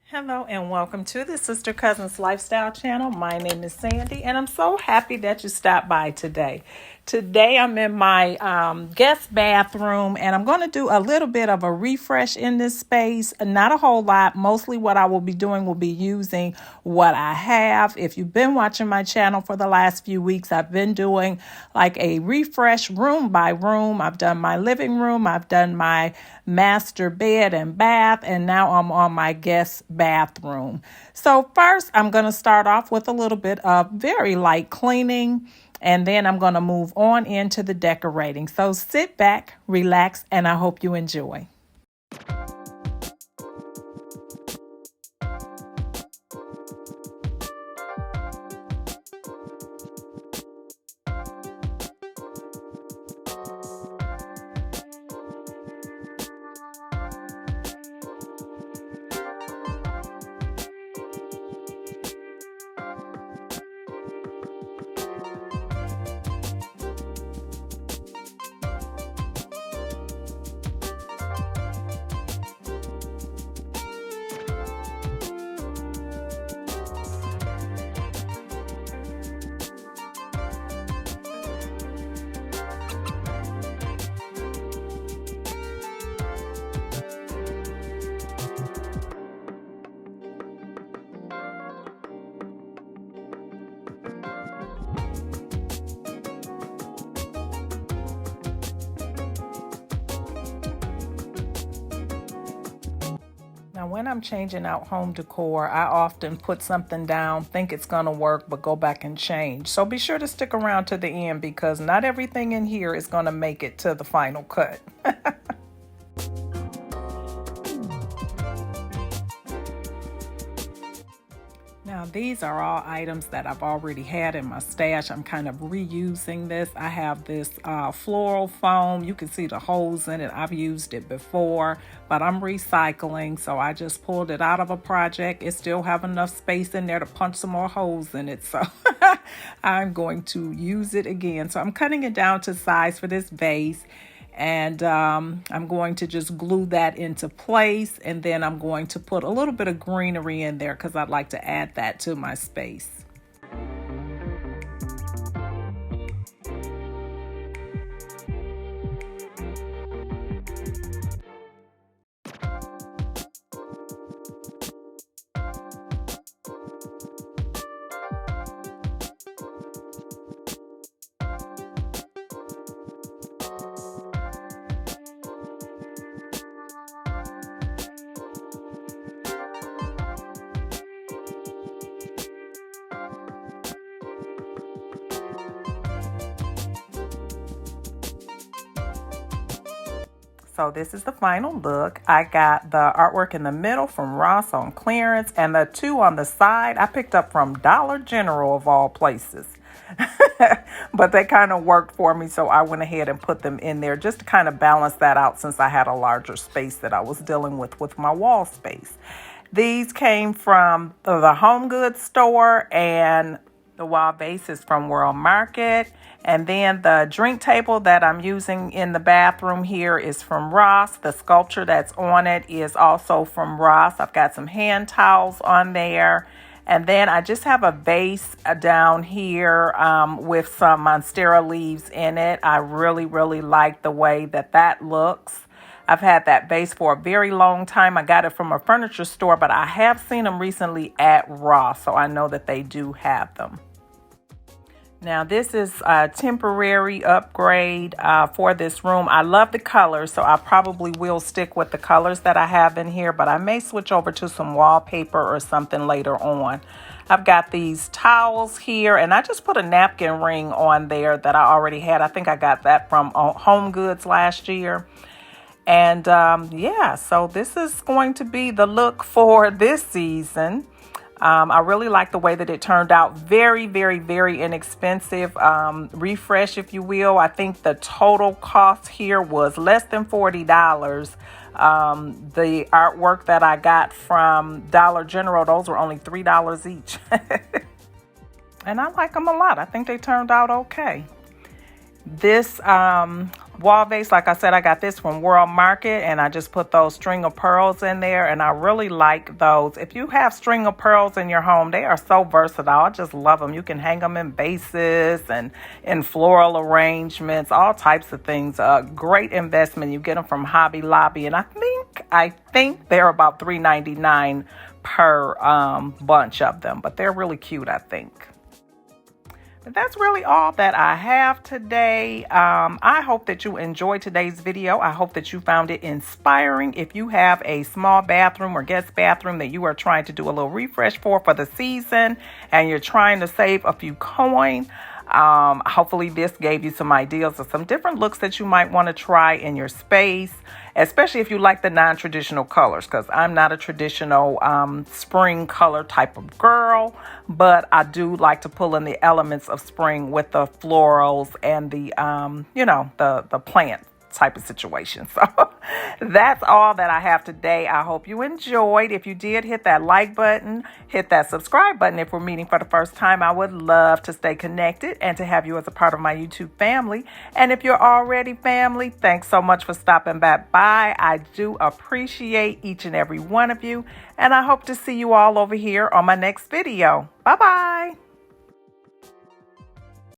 Hello and welcome to the Sister Cousins Lifestyle channel. My name is Sandy and I'm so happy that you stopped by today. Today I'm in my guest bathroom and I'm going to do a little bit of a refresh in this space. Not a whole lot. Mostly what I will be doing will be using what I have. If you've been watching my channel for the last few weeks, I've been doing like a refresh room by room. I've done my living room. I've done my master bed and bath, and now I'm on my guest bathroom. So first, I'm going to start off with a little bit of very light cleaning, and then I'm going to move on into the decorating. So sit back, relax, and I hope you enjoy. Now, when I'm changing out home decor, I often put something down, think it's going to work, but go back and change. So be sure to stick around to the end because not everything in here is going to make it to the final cut. Now, these are all items that I've already had in my stash. I'm kind of reusing this. I have this floral foam. You can see the holes in it. I've used it before, but I'm recycling. So I just pulled it out of a project. It still have enough space in there to punch some more holes in it. So I'm going to use it again. So I'm cutting it down to size for this vase. And I'm going to just glue that into place, and then I'm going to put a little bit of greenery in there because I'd like to add that to my space. So this is the final look. I got the artwork in the middle from Ross on clearance, and the two on the side I picked up from Dollar General of all places. But they kind of worked for me, so I went ahead and put them in there just to kind of balance that out since I had a larger space that I was dealing with my wall space. These came from the home goods store, and the wild vase is from World Market. And then the drink table that I'm using in the bathroom here is from Ross. The sculpture that's on it is also from Ross. I've got some hand towels on there. And then I just have a vase down here with some monstera leaves in it. I really, really like the way that looks. I've had that vase for a very long time. I got it from a furniture store, but I have seen them recently at Ross, so I know that they do have them. Now, this is a temporary upgrade for this room. I love the colors, so I probably will stick with the colors that I have in here, but I may switch over to some wallpaper or something later on. I've got these towels here, and I just put a napkin ring on there that I already had. I think I got that from Home Goods last year. And yeah, so this is going to be the look for this season. I really like the way that it turned out. Very, very, very inexpensive refresh, if you will. I think the total cost here was less than $40. The artwork that I got from Dollar General, those were only $3 each. And I like them a lot. I think they turned out okay. This wall vase. Like I said, I got this from World Market, and I just put those string of pearls in there, and I really like those. If you have string of pearls in your home, they are so versatile. I just love them. You can hang them in vases and in floral arrangements, all types of things. Great investment. You get them from Hobby Lobby, and I think they're about $3.99 per bunch of them, but they're really cute, I think. But that's really all that I have today. I hope that you enjoyed today's video. I hope that you found it inspiring. If you have a small bathroom or guest bathroom that you are trying to do a little refresh for the season, and you're trying to save a few coin, hopefully this gave you some ideas of some different looks that you might want to try in your space, especially if you like the non-traditional colors, because I'm not a traditional spring color type of girl, but I do like to pull in the elements of spring with the florals and the the plant type of situation. So that's all that I have today. I hope you enjoyed. If you did, hit that like button, hit that subscribe button. If we're meeting for the first time, I would love to stay connected and to have you as a part of my YouTube family. And if you're already family, thanks so much for stopping back by. I do appreciate each and every one of you, and I hope to see you all over here on my next video. Bye-bye.